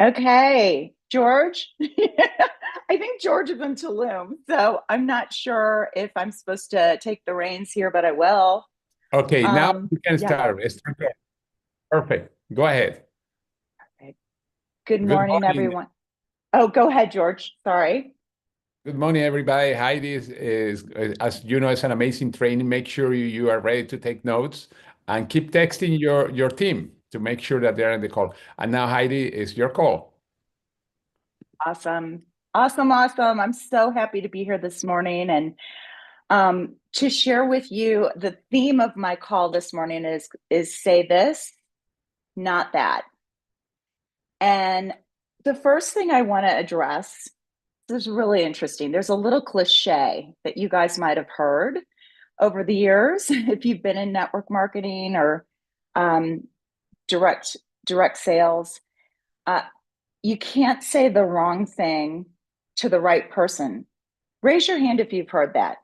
Okay, George. I think George is in Tulum, so I'm not sure if I'm supposed to take the reins here, but I will. Okay, now we can Yeah. start. Perfect. Go ahead. Okay. Good Good morning, morning. everyone. Oh, go ahead, George. Sorry. Good morning, everybody. Heidi as you know, it's an amazing training. Make sure you are ready to take notes and keep texting your team to make sure that they're in the call. And now, Heidi, is your call. Awesome. Awesome, awesome. I'm so happy to be here this morning and to share with you the theme of my call this morning is say this, not that. And the first thing I want to address. This is really interesting. There's a little cliche that you guys might have heard over the years if you've been in network marketing or um, direct direct sales. Uh, you can't say the wrong thing to the right person. Raise your hand if you've heard that.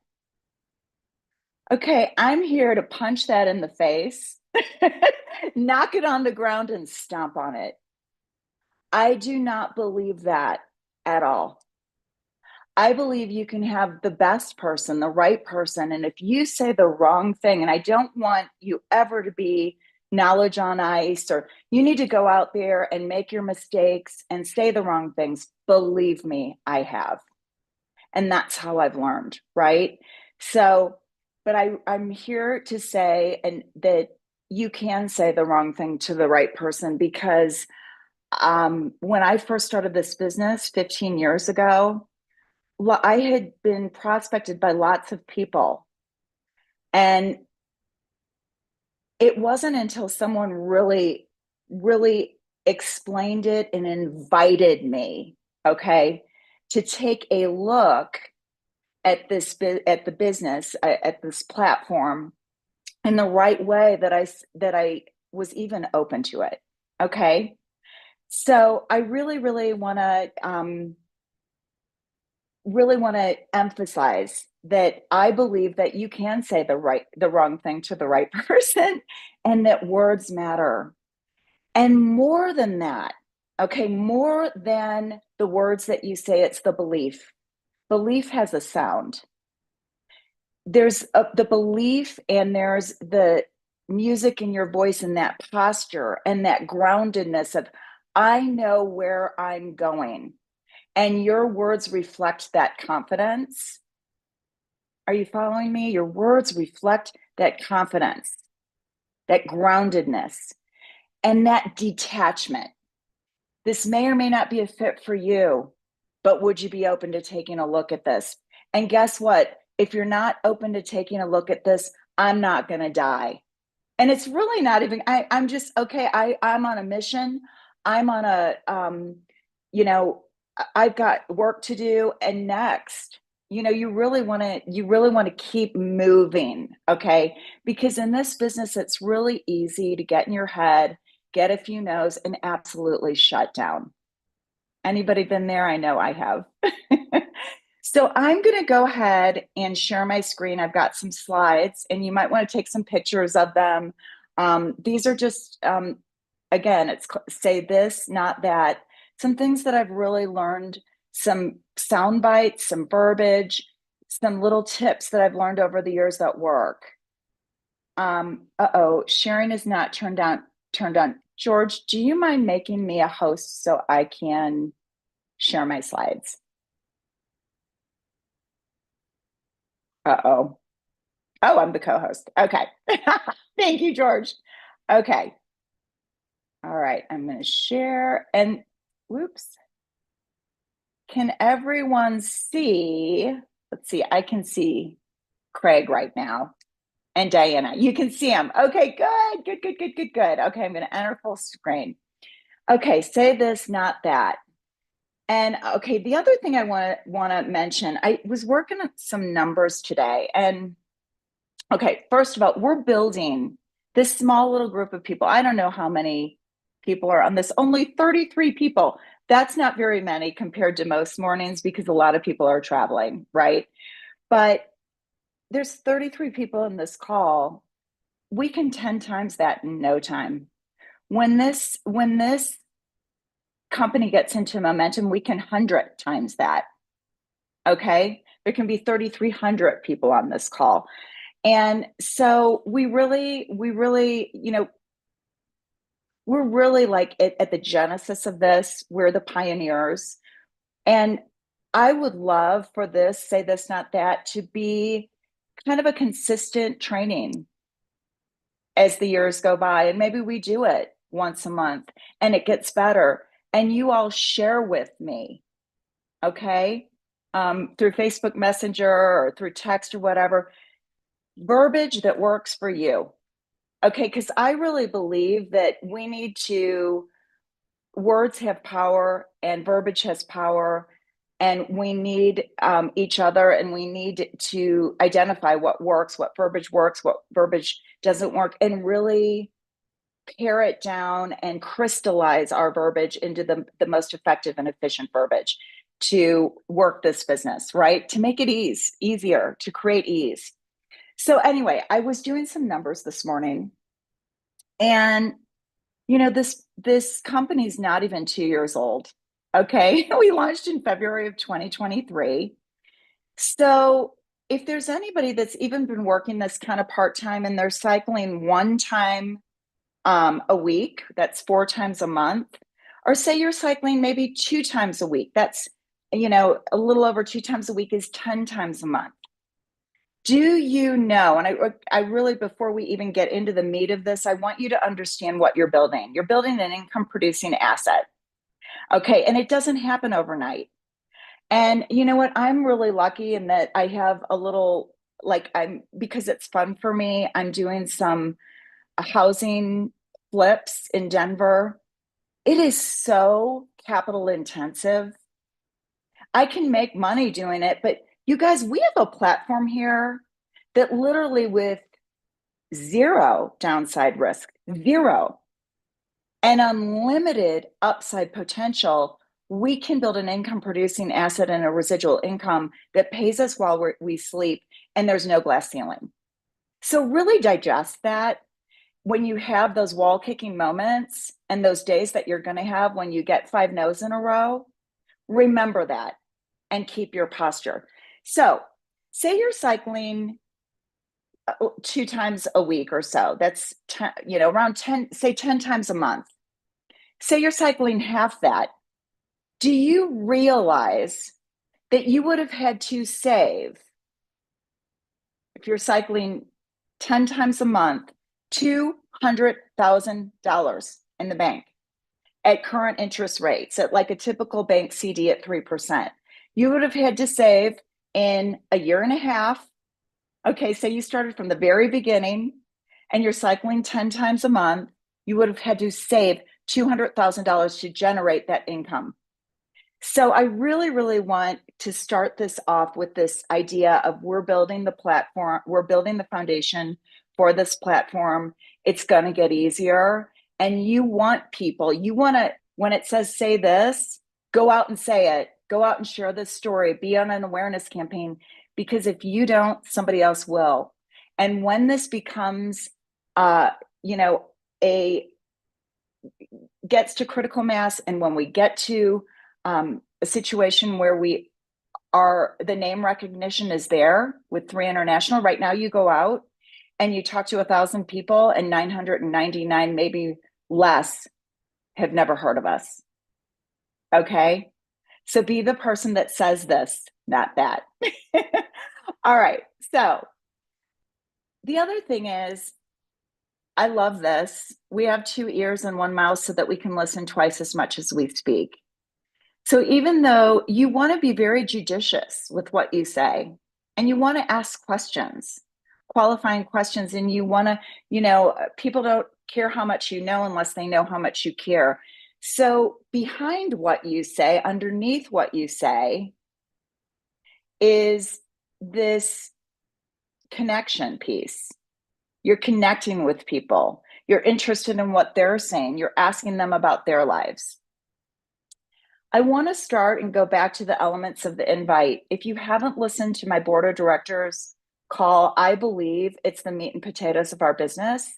Okay, I'm here to punch that in the face, knock it on the ground, and stomp on it. I do not believe that at all. I believe you can have the best person, the right person. And if you say the wrong thing, and I don't want you ever to be knowledge on ice, or you need to go out there and make your mistakes and say the wrong things. Believe me, I have. And that's how I've learned, right? So, but I'm here to say and that you can say the wrong thing to the right person because when I first started this business 15 years ago, I had been prospected by lots of people. And it wasn't until someone really, really explained it and invited me, okay, to take a look at at the business, at this platform in the right way that I was even open to it. Okay. So I really want to emphasize that I believe that you can say the wrong thing to the right person and that words matter. And more than that, okay, more than the words that you say, it's the belief. Belief has a sound. The belief and there's the music in your voice and that posture and that groundedness of I know where I'm going and your words reflect that confidence. Are you following me? Your words reflect that confidence, that groundedness, and that detachment. This may or may not be a fit for you, but would you be open to taking a look at this? And guess what? If you're not open to taking a look at this, I'm not going to die. And it's really not even, I'm just, okay, I'm on a mission. I'm on a, you know, I've got work to do. And next, you really want to keep moving. Okay. Because in this business, it's really easy to get in your head, get a few no's and absolutely shut down. Anybody been there? I know I have. So I'm going to go ahead and share my screen. I've got some slides, and you might want to take some pictures of them. These are just, again, it's say this, not that. Some things that I've really learned, some sound bites, some verbiage, some little tips that I've learned over the years that work. Uh-oh, sharing is not turned on. Turned on. George, do you mind making me a host so I can share my slides? Uh-oh. Oh, I'm the co-host. Okay. Thank you, George. Okay. All right. I'm going to share and whoops. Can everyone see? Let's see. I can see Craig right now and Diana. You can see him. Okay, good, good, good, good, good, good. Okay, I'm going to enter full screen. Okay, say this, not that. And okay, the other thing I want to mention, I was working on some numbers today, and okay, first of all, we're building this small little group of people. I don't know how many people are on this, only 33 people. That's not very many compared to most mornings because a lot of people are traveling, right? But there's 33 people in this call. We can 10 times that in no time. When this company gets into momentum, we can 100 times that. Okay. There can be 3,300 people on this call. And so we're really like at the genesis of this. We're the pioneers. And I would love for this, say this, not that, to be kind of a consistent training as the years go by. And maybe we do it once a month and it gets better. And you all share with me, okay? Through Facebook Messenger or through text or whatever, verbiage that works for you. Okay, because I really believe that we need to, words have power and verbiage has power, and we need each other, and we need to identify what works, what verbiage doesn't work, and really pare it down and crystallize our verbiage into the most effective and efficient verbiage to work this business, right? To make it easier, to create ease. So anyway, I was doing some numbers this morning, and this company's not even 2 years old. Okay. We launched in February of 2023. So if there's anybody that's even been working this kind of part-time and they're cycling one time a week, that's 4 times a month, or say you're cycling maybe 2 times a week, that's, a little over 2 times a week is 10 times a month. Do you know, and I really, before we even get into the meat of this, I want you to understand what you're building. You're building an income producing asset. Okay. And it doesn't happen overnight. And you know what? I'm really lucky in that I have a little, like, because it's fun for me, I'm doing some housing flips in Denver. It is so capital intensive. I can make money doing it, but you guys, we have a platform here that literally with zero downside risk, zero, and unlimited upside potential, we can build an income producing asset and a residual income that pays us while we sleep, and there's no glass ceiling. So really digest that. When you have those wall kicking moments and those days that you're going to have when you get 5 no's in a row, remember that and keep your posture. So say you're cycling 2 times a week or so. That's around 10, say 10 times a month. Say you're cycling half that. Do you realize that you would have had to save, if you're cycling 10 times a month, $200,000 in the bank at current interest rates, at like a typical bank CD at 3%? You would have had to save in a year and a half. Okay, so you started from the very beginning and you're cycling 10 times a month, you would have had to save $200,000 to generate that income. So I really, really want to start this off with this idea of we're building the platform, we're building the foundation for this platform. It's going to get easier. And you want people, you want to, when it says say this, go out and say it, go out and share this story, be on an awareness campaign, because if you don't, somebody else will. And when this becomes, gets to critical mass, and when we get to a situation where the name recognition is there with 3 International. Right now, you go out and you talk to 1,000 people, and 999, maybe less, have never heard of us. Okay. So be the person that says this, not that. All right. So the other thing is, I love this. We have 2 ears and 1 mouth so that we can listen twice as much as we speak. So even though you want to be very judicious with what you say, and you want to ask questions, qualifying questions, and you want to, people don't care how much you know unless they know how much you care. So behind what you say, underneath what you say, is this connection piece. You're connecting with people. You're interested in what they're saying. You're asking them about their lives. I want to start and go back to the elements of the invite. If you haven't listened to my board of directors call, I believe it's the meat and potatoes of our business.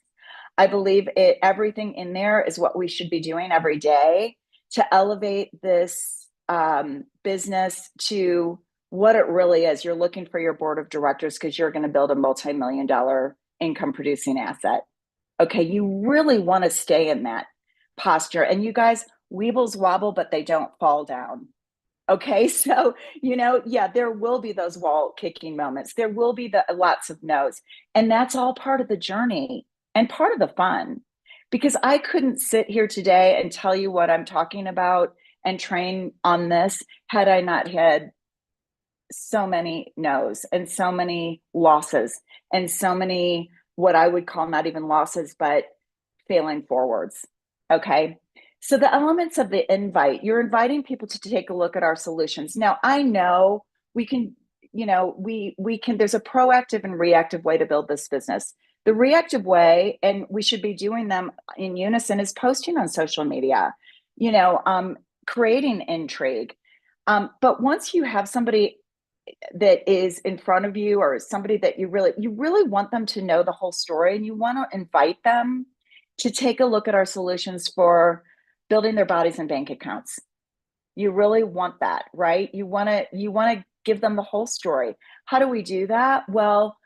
I believe everything in there is what we should be doing every day to elevate this business to what it really is. You're looking for your board of directors because you're going to build a multi-million-dollar income producing asset. Okay, you really want to stay in that posture. And you guys, weebles wobble, but they don't fall down. Okay, so yeah, there will be those wall kicking moments. There will be lots of no's, and that's all part of the journey and part of the fun. Because I couldn't sit here today and tell you what I'm talking about and train on this had I not had so many no's and so many losses and so many what I would call not even losses, but failing forwards. Okay. So the elements of the invite, you're inviting people to take a look at our solutions. Now I know we can, we can, there's a proactive and reactive way to build this business. The reactive way, and we should be doing them in unison, is posting on social media, creating intrigue. But once you have somebody that is in front of you, or somebody that you really want them to know the whole story, and you want to invite them to take a look at our solutions for building their bodies and bank accounts. You really want that, right? You want to give them the whole story. How do we do that? Well,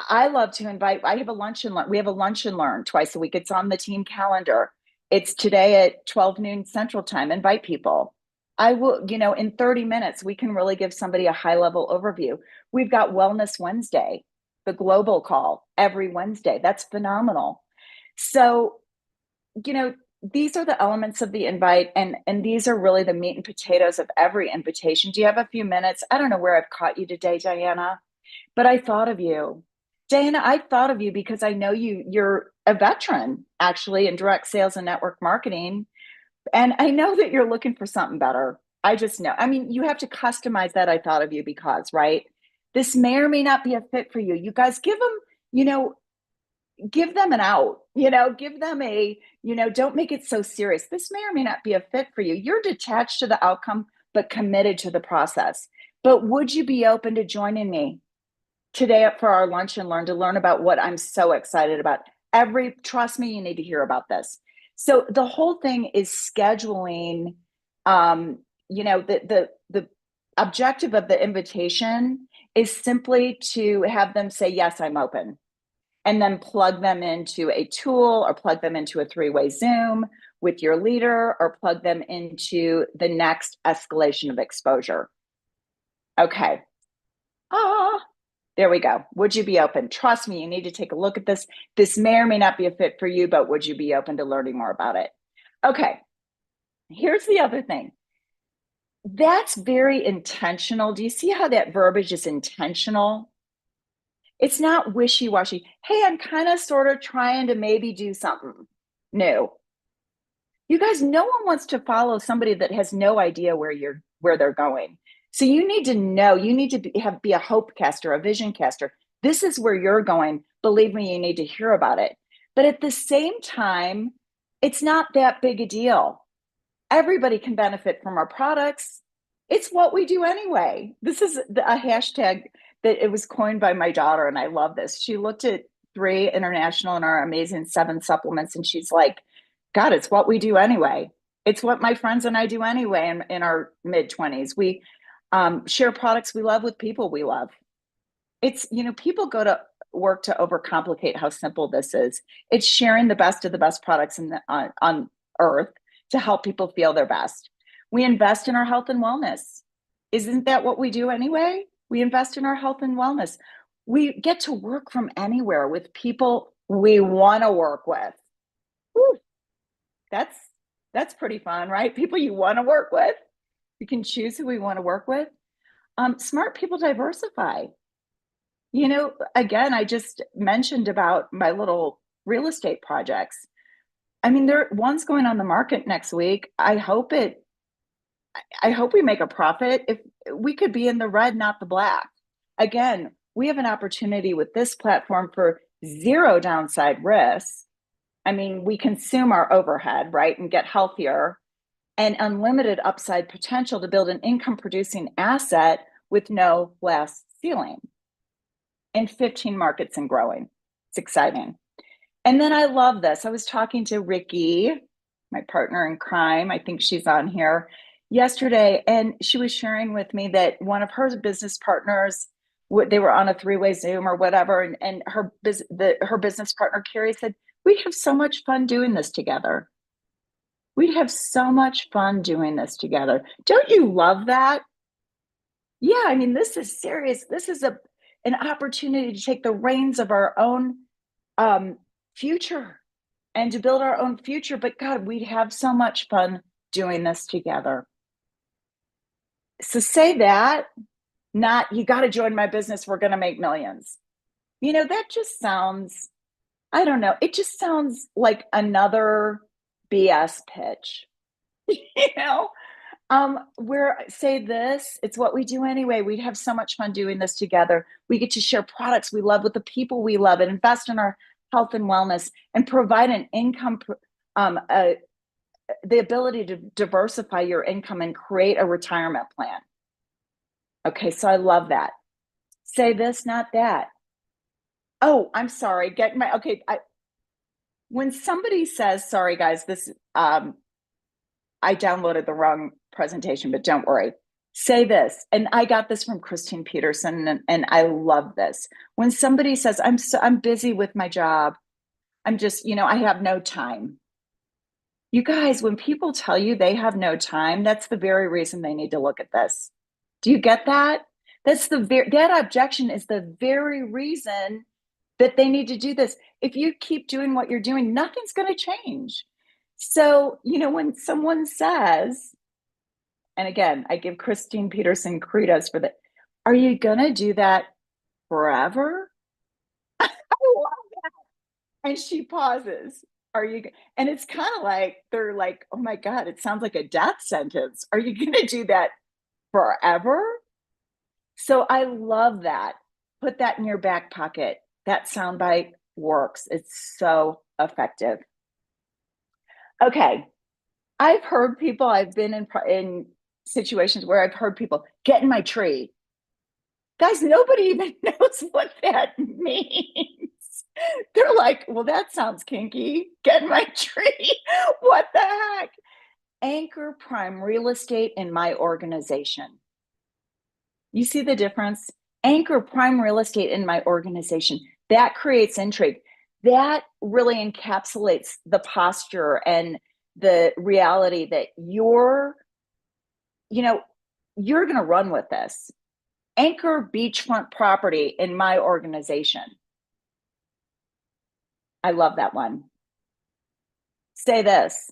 I love to invite. I have a lunch and learn. We have a lunch and learn twice a week. It's on the team calendar. It's today at 12 noon Central Time. Invite people. I will, in 30 minutes, we can really give somebody a high level overview. We've got Wellness Wednesday, the global call every Wednesday. That's phenomenal. So, these are the elements of the invite, and these are really the meat and potatoes of every invitation. Do you have a few minutes? I don't know where I've caught you today, Diana, but I thought of you. Diana, I thought of you because I know you're a veteran actually in direct sales and network marketing. And I know that you're looking for something better. I just know. I mean, you have to customize that. I thought of you because, right? This may or may not be a fit for you. You guys give them an out, give them don't make it so serious. This may or may not be a fit for you. You're detached to the outcome, but committed to the process. But would you be open to joining me today for our lunch and learn to learn about what I'm so excited about? Trust me, you need to hear about this. So the whole thing is scheduling. The objective of the invitation is simply to have them say, yes, I'm open, and then plug them into a tool or plug them into a 3-way Zoom with your leader, or plug them into the next escalation of exposure. Okay. There we go. Would you be open? Trust me, you need to take a look at this. This may or may not be a fit for you, but would you be open to learning more about it? Okay. Here's the other thing. That's very intentional. Do you see how that verbiage is intentional? It's not wishy-washy. Hey, I'm kind of sort of trying to maybe do something new. You guys, no one wants to follow somebody that has no idea where they're going. So you need to know, you need to be a hope caster, a vision caster. This is where you're going. Believe me, you need to hear about it. But at the same time, it's not that big a deal. Everybody can benefit from our products. It's what we do anyway. This is a hashtag that it was coined by my daughter, and I love this. She looked at 3 International and our amazing 7 supplements, and she's like, God, it's what we do anyway. It's what my friends and I do anyway in our mid-20s. We share products we love with people we love. It's, people go to work to overcomplicate how simple this is. It's sharing the best of the best products on earth to help people feel their best. We invest in our health and wellness. Isn't that what we do anyway? We invest in our health and wellness. We get to work from anywhere with people we want to work with. Whew. That's pretty fun, right? People you want to work with. We can choose who we want to work with. Smart people diversify. Again, I just mentioned about my little real estate projects. I mean, one's going on the market next week. I hope we make a profit. If we could be in the red, not the black. Again, we have an opportunity with this platform for 0 downside risk. I mean, we consume our overhead, right, and get healthier, and unlimited upside potential to build an income producing asset with no glass ceiling in 15 markets and growing. It's exciting. And then I love this. I was talking to Ricky, my partner in crime. I think she's on here yesterday, and she was sharing with me that one of her business partners, they were on a three-way Zoom or whatever, and her business partner Carrie said, "We'd have so much fun doing this together. We'd have so much fun doing this together." Don't you love that? Yeah, I mean, this is serious. This is an opportunity to take the reins of our own future and to build our own future. But God, we'd have so much fun doing this together. So say that, not you got to join my business. We're going to make millions. That just sounds, I don't know. It just sounds like another BS pitch, you know? Where say this, it's what we do anyway. We'd have so much fun doing this together. We get to share products we love with the people we love and invest in our health and wellness and provide an income, the ability to diversify your income and create a retirement plan. Okay, so I love that. Say this, not that. Oh, I'm sorry. When somebody says, sorry guys, this I downloaded the wrong presentation, but don't worry. Say this, and I got this from Christine Peterson, and I love this. When somebody says, I'm busy with my job, I'm just, I have no time. You guys, when people tell you they have no time, that's the very reason they need to look at this. Do you get that? That objection is the very reason that they need to do this. If you keep doing what you're doing, nothing's going to change. So, when someone says, and again, I give Christine Peterson kudos for that, are you going to do that forever? I love that. And she pauses. And it's kind of like, they're like, oh my God, it sounds like a death sentence. Are you going to do that forever? So I love that. Put that in your back pocket. That soundbite works. It's so effective. Okay. I've been in situations where I've heard people get in my tree. Guys, nobody even knows what that means. They're like, well, that sounds kinky. Get in my tree. What the heck? Anchor prime real estate in my organization. You see the difference? Anchor prime real estate in my organization. That creates intrigue. That really encapsulates the posture and the reality that you're going to run with this. Anchor beachfront property in my organization. I love that one. Say this.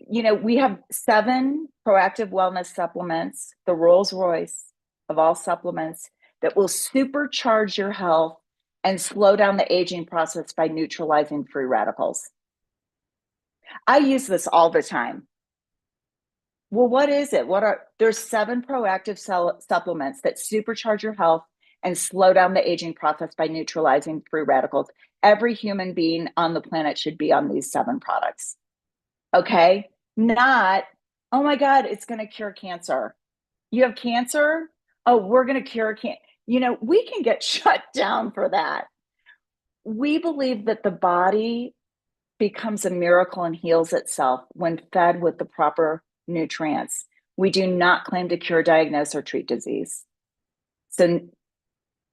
We have 7 proactive wellness supplements, the Rolls Royce of all supplements, that will supercharge your health and slow down the aging process by neutralizing free radicals. I use this all the time. Well, what is it? There's 7 proactive supplements that supercharge your health and slow down the aging process by neutralizing free radicals. Every human being on the planet should be on these 7 products. Okay? Not, oh my God, it's going to cure cancer. You have cancer? Oh, we're going to cure cancer. We can get shut down for that. We believe that the body becomes a miracle and heals itself when fed with the proper nutrients. We do not claim to cure, diagnose, or treat disease. So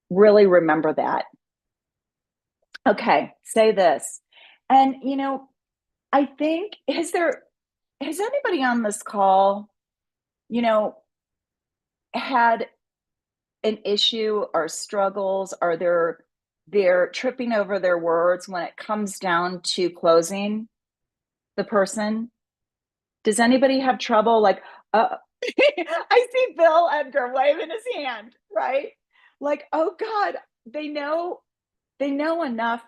really remember that. Okay, say this. And, I think, has anybody on this call, had an issue or struggles, or they're tripping over their words when it comes down to closing the person? Does anybody have trouble? Like, I see Bill Edgar waving his hand, right? Like, oh God, they know enough.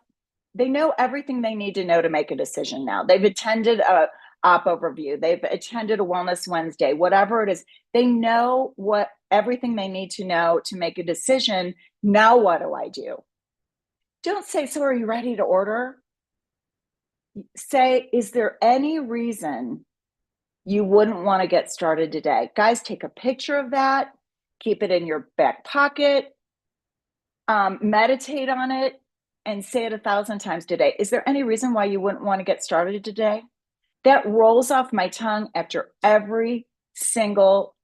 They know everything they need to know to make a decision now. They've attended a op overview. They've attended a Wellness Wednesday, whatever it is. They know everything they need to know to make a decision. Now, what do I do? Don't say, so are you ready to order? Say, is there any reason you wouldn't want to get started today? Guys, take a picture of that. Keep it in your back pocket. Meditate on it and say it 1,000 times today. Is there any reason why you wouldn't want to get started today? That rolls off my tongue after every single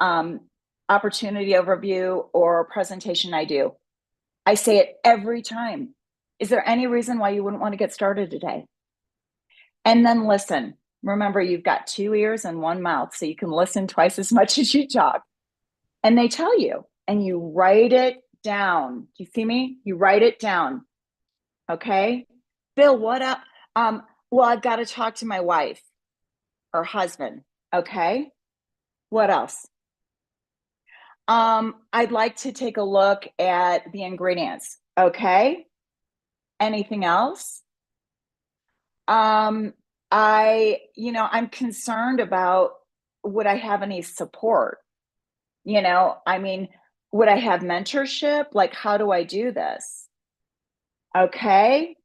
opportunity overview or presentation I do. I say it every time. Is there any reason why you wouldn't want to get started today? And then listen. Remember, you've got 2 ears and 1 mouth, so you can listen twice as much as you talk. And they tell you, and you write it down. Do you see me? You write it down. Okay. Bill, what up? Well, I've got to talk to my wife or husband. Okay. What else? I'd like to take a look at the ingredients. Okay. Anything else? I'm concerned about, would I have any support? I mean, would I have mentorship? Like, how do I do this? Okay.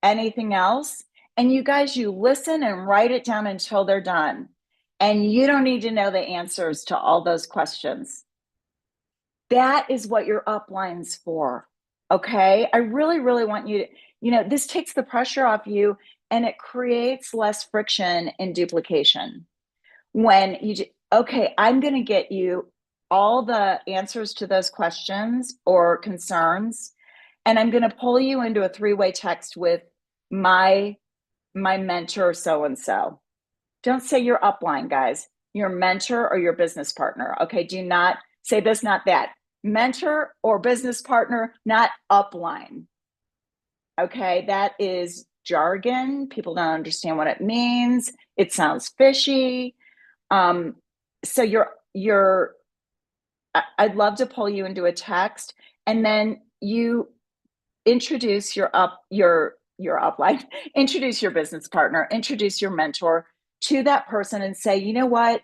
Anything else? And you guys, you listen and write it down until they're done. And you don't need to know the answers to all those questions. That is what your upline's for. Okay. I really, really want you to, this takes the pressure off you and it creates less friction and duplication. When okay, I'm going to get you all the answers to those questions or concerns, and I'm going to pull you into a three-way text with my mentor, so and so. Don't say your upline, guys. Your mentor or your business partner. Okay, do not say this, not that. Mentor or business partner, not upline. Okay, that is jargon. People don't understand what it means. It sounds fishy. So I'd love to pull you into a text, and then you introduce your upline, introduce your business partner, introduce your mentor to that person and say, you know what?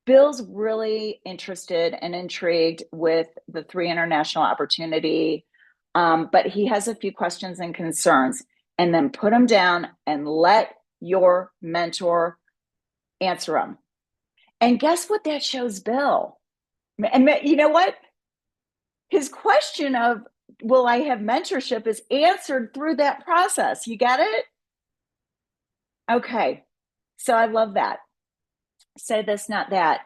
Bill's really interested and intrigued with the 3 international opportunity, but he has a few questions and concerns. And then put them down and let your mentor answer them. And guess what that shows Bill? And you know what? His question of, will I have mentorship, is answered through that process. You get it? Okay. So I love that. Say this, not that.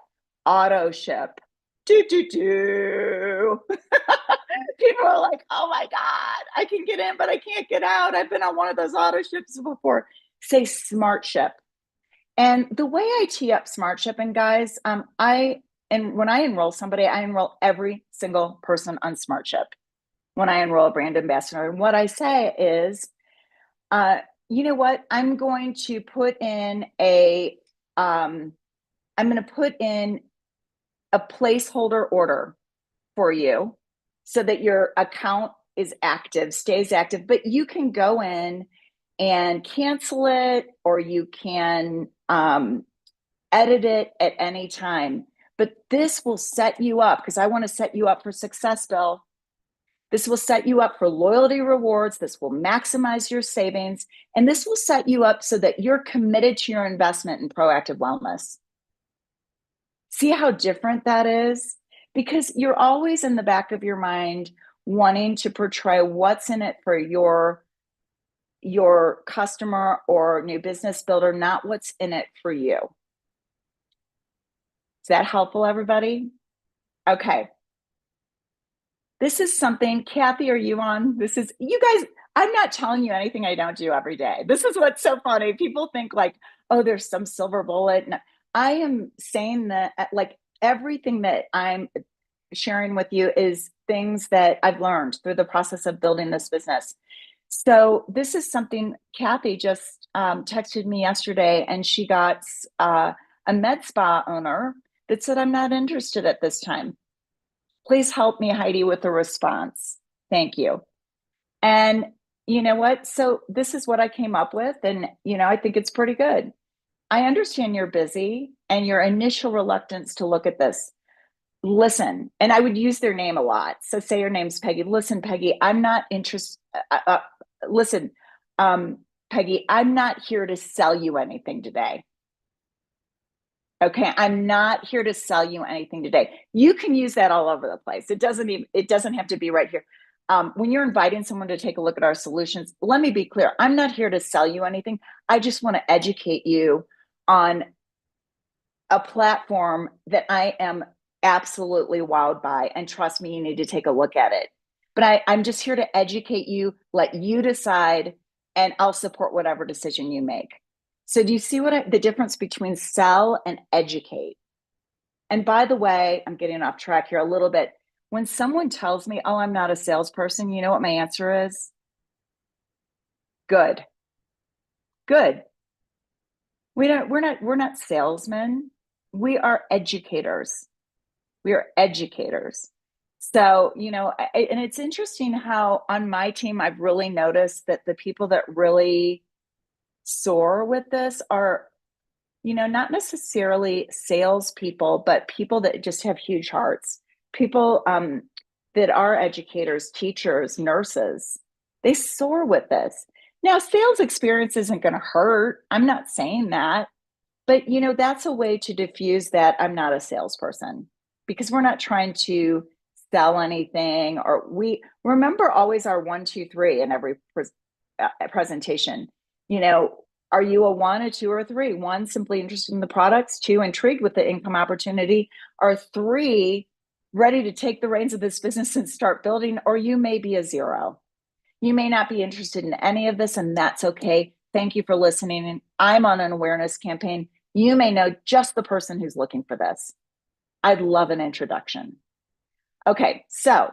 Auto ship. Do, do, do. People are like, oh my God, I can get in, but I can't get out. I've been on one of those auto ships before. Say smart ship. And the way I tee up smart shipping, guys, when I enroll somebody, I enroll every single person on smart ship when I enroll a brand ambassador. And what I say is, you know what? I'm going to put in a placeholder order for you so that your account is active, stays active, but you can go in and cancel it, or you can edit it at any time. But this will set you up, because I want to set you up for success, Bill. This will set you up for loyalty rewards. This will maximize your savings. And this will set you up so that you're committed to your investment in proactive wellness. See how different that is? Because you're always in the back of your mind wanting to portray what's in it for your customer or new business builder, not what's in it for you. Is that helpful, everybody? Okay. This is something, Kathy, are you on? You guys, I'm not telling you anything I don't do every day. This is what's so funny. People think like, oh, there's some silver bullet. No, I am saying that like everything that I'm sharing with you is things that I've learned through the process of building this business. So this is something Kathy just texted me yesterday, and she got a med spa owner that said, I'm not interested at this time. Please help me, Heidi, with a response. Thank you. And you know what? So this is what I came up with. And, I think it's pretty good. I understand you're busy and your initial reluctance to look at this. Listen, and I would use their name a lot. So say your name's Peggy. Listen, Peggy, I'm not interested. Listen, Peggy, I'm not here to sell you anything today. Okay, I'm not here to sell you anything today. You can use that all over the place. It doesn't have to be right here. when you're inviting someone to take a look at our solutions, let me be clear. I'm not here to sell you anything. I just want to educate you on a platform that I am absolutely wowed by. And trust me, you need to take a look at it. But I'm just here to educate you, let you decide, and I'll support whatever decision you make. So do you see the difference between sell and educate? And by the way, I'm getting off track here a little bit. When someone tells me, oh, I'm not a salesperson, you know what my answer is? Good. Good. We're not salesmen. We are educators. We are educators. So, and it's interesting how on my team, I've really noticed that the people that really soar with this are, not necessarily salespeople, but people that just have huge hearts. People that are educators, teachers, nurses. They soar with this. Now, sales experience isn't going to hurt. I'm not saying that. But, that's a way to diffuse that I'm not a salesperson because we're not trying to sell anything, or we remember always our 1, 2, 3 in every presentation. Are you a 1, a 2, or a 3? 1, simply interested in the products. 2, intrigued with the income opportunity. Or 3, ready to take the reins of this business and start building. Or you may be a 0. You may not be interested in any of this, and that's okay. Thank you for listening. And I'm on an awareness campaign. You may know just the person who's looking for this. I'd love an introduction. Okay, so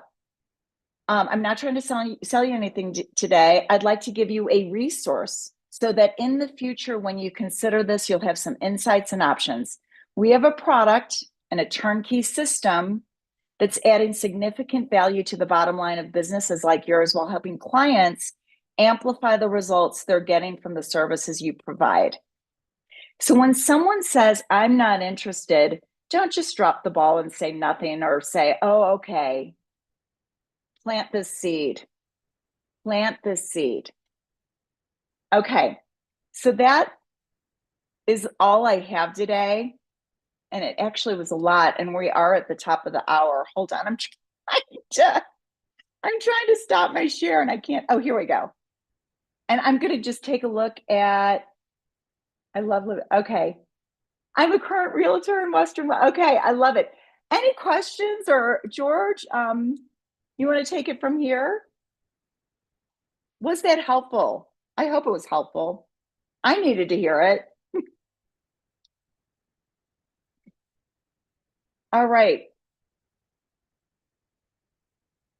I'm not trying to sell you anything today. I'd like to give you a resource so that in the future, when you consider this, you'll have some insights and options. We have a product and a turnkey system that's adding significant value to the bottom line of businesses like yours while helping clients amplify the results they're getting from the services you provide. So when someone says, I'm not interested, don't just drop the ball and say nothing or say, oh, okay. Plant this seed. Plant this seed. Okay. So that is all I have today. And it actually was a lot. And we are at the top of the hour. Hold on. I'm trying to stop my share and I can't. Oh, here we go. And I'm going to just take a look at, okay. I'm a current realtor in Western. Okay. I love it. Any questions, or George, you want to take it from here? Was that helpful? I hope it was helpful. I needed to hear it. All right.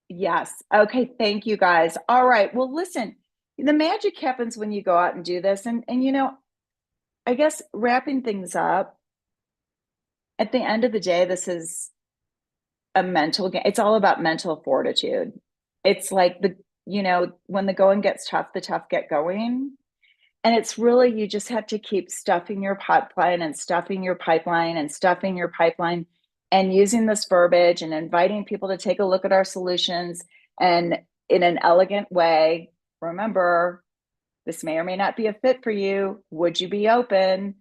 Yes. Okay. Thank you guys. All right. Well, listen, the magic happens when you go out and do this. And I guess wrapping things up, at the end of the day, this is a mental game. It's all about mental fortitude. It's like when the going gets tough, the tough get going. And it's really, you just have to keep stuffing your pipeline and stuffing your pipeline and stuffing your pipeline and using this verbiage and inviting people to take a look at our solutions and in an elegant way. Remember, this may or may not be a fit for you. Would you be open?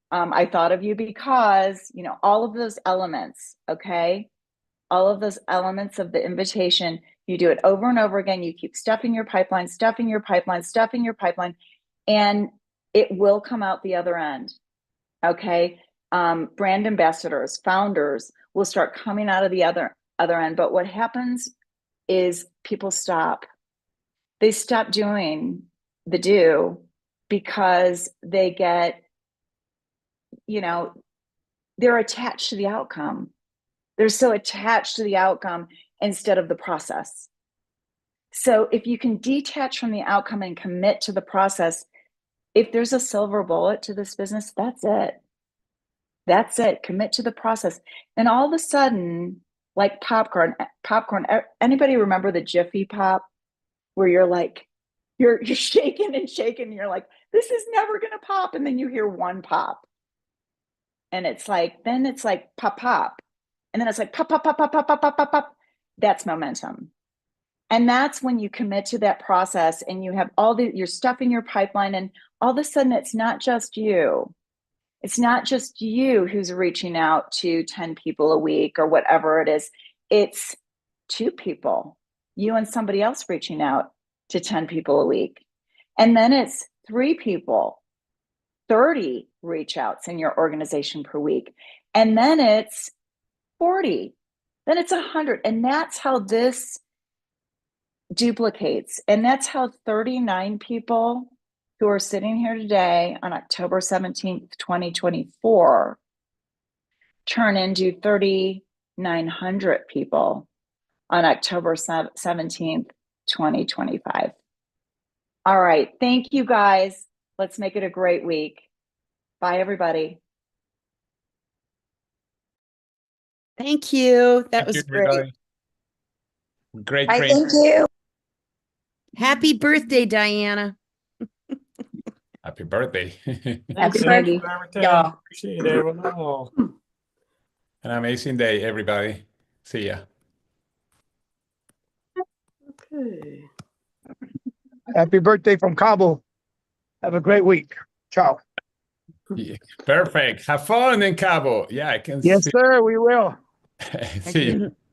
I thought of you because, all of those elements, okay? All of those elements of the invitation, you do it over and over again. You keep stuffing your pipeline, stuffing your pipeline, stuffing your pipeline, and it will come out the other end. Okay. Brand ambassadors, founders will start coming out of the other end. But what happens is people stop. They stop doing the do because they get, they're attached to the outcome. They're so attached to the outcome instead of the process. So if you can detach from the outcome and commit to the process, if there's a silver bullet to this business, that's it. That's it. Commit to the process. And all of a sudden, like popcorn, anybody remember the Jiffy Pop where you're like, you're shaking and shaking and you're like, this is never going to pop. And then you hear one pop. And then it's like pop, pop. And then it's like pop, pop, pop, pop, pop, pop, pop, pop, pop. That's momentum. And that's when you commit to that process and you have you're stuffing your pipeline, and all of a sudden it's not just you. It's not just you who's reaching out to 10 people a week or whatever it is. It's 2 people. you and somebody else reaching out to 10 people a week. And then it's 3 people, 30 reach outs in your organization per week. And then it's 40, then it's 100. And that's how this duplicates. And that's how 39 people who are sitting here today on October 17th, 2024, turn into 3,900 people on October 17th, 2025. All right. Thank you, guys. Let's make it a great week. Bye, everybody. Thank you. That Thank was you, great. everybody. Great Bye, training. thank you. Happy birthday, Diana. Happy birthday. Happy Thank birthday, you for everything. y'all. Appreciate it. Wow. An amazing day, everybody. See ya. Okay. Happy birthday from Cabo. Have a great week. Ciao. Yeah, perfect. Have fun in Cabo. Yeah, I can Yes, see. sir. We will. See you.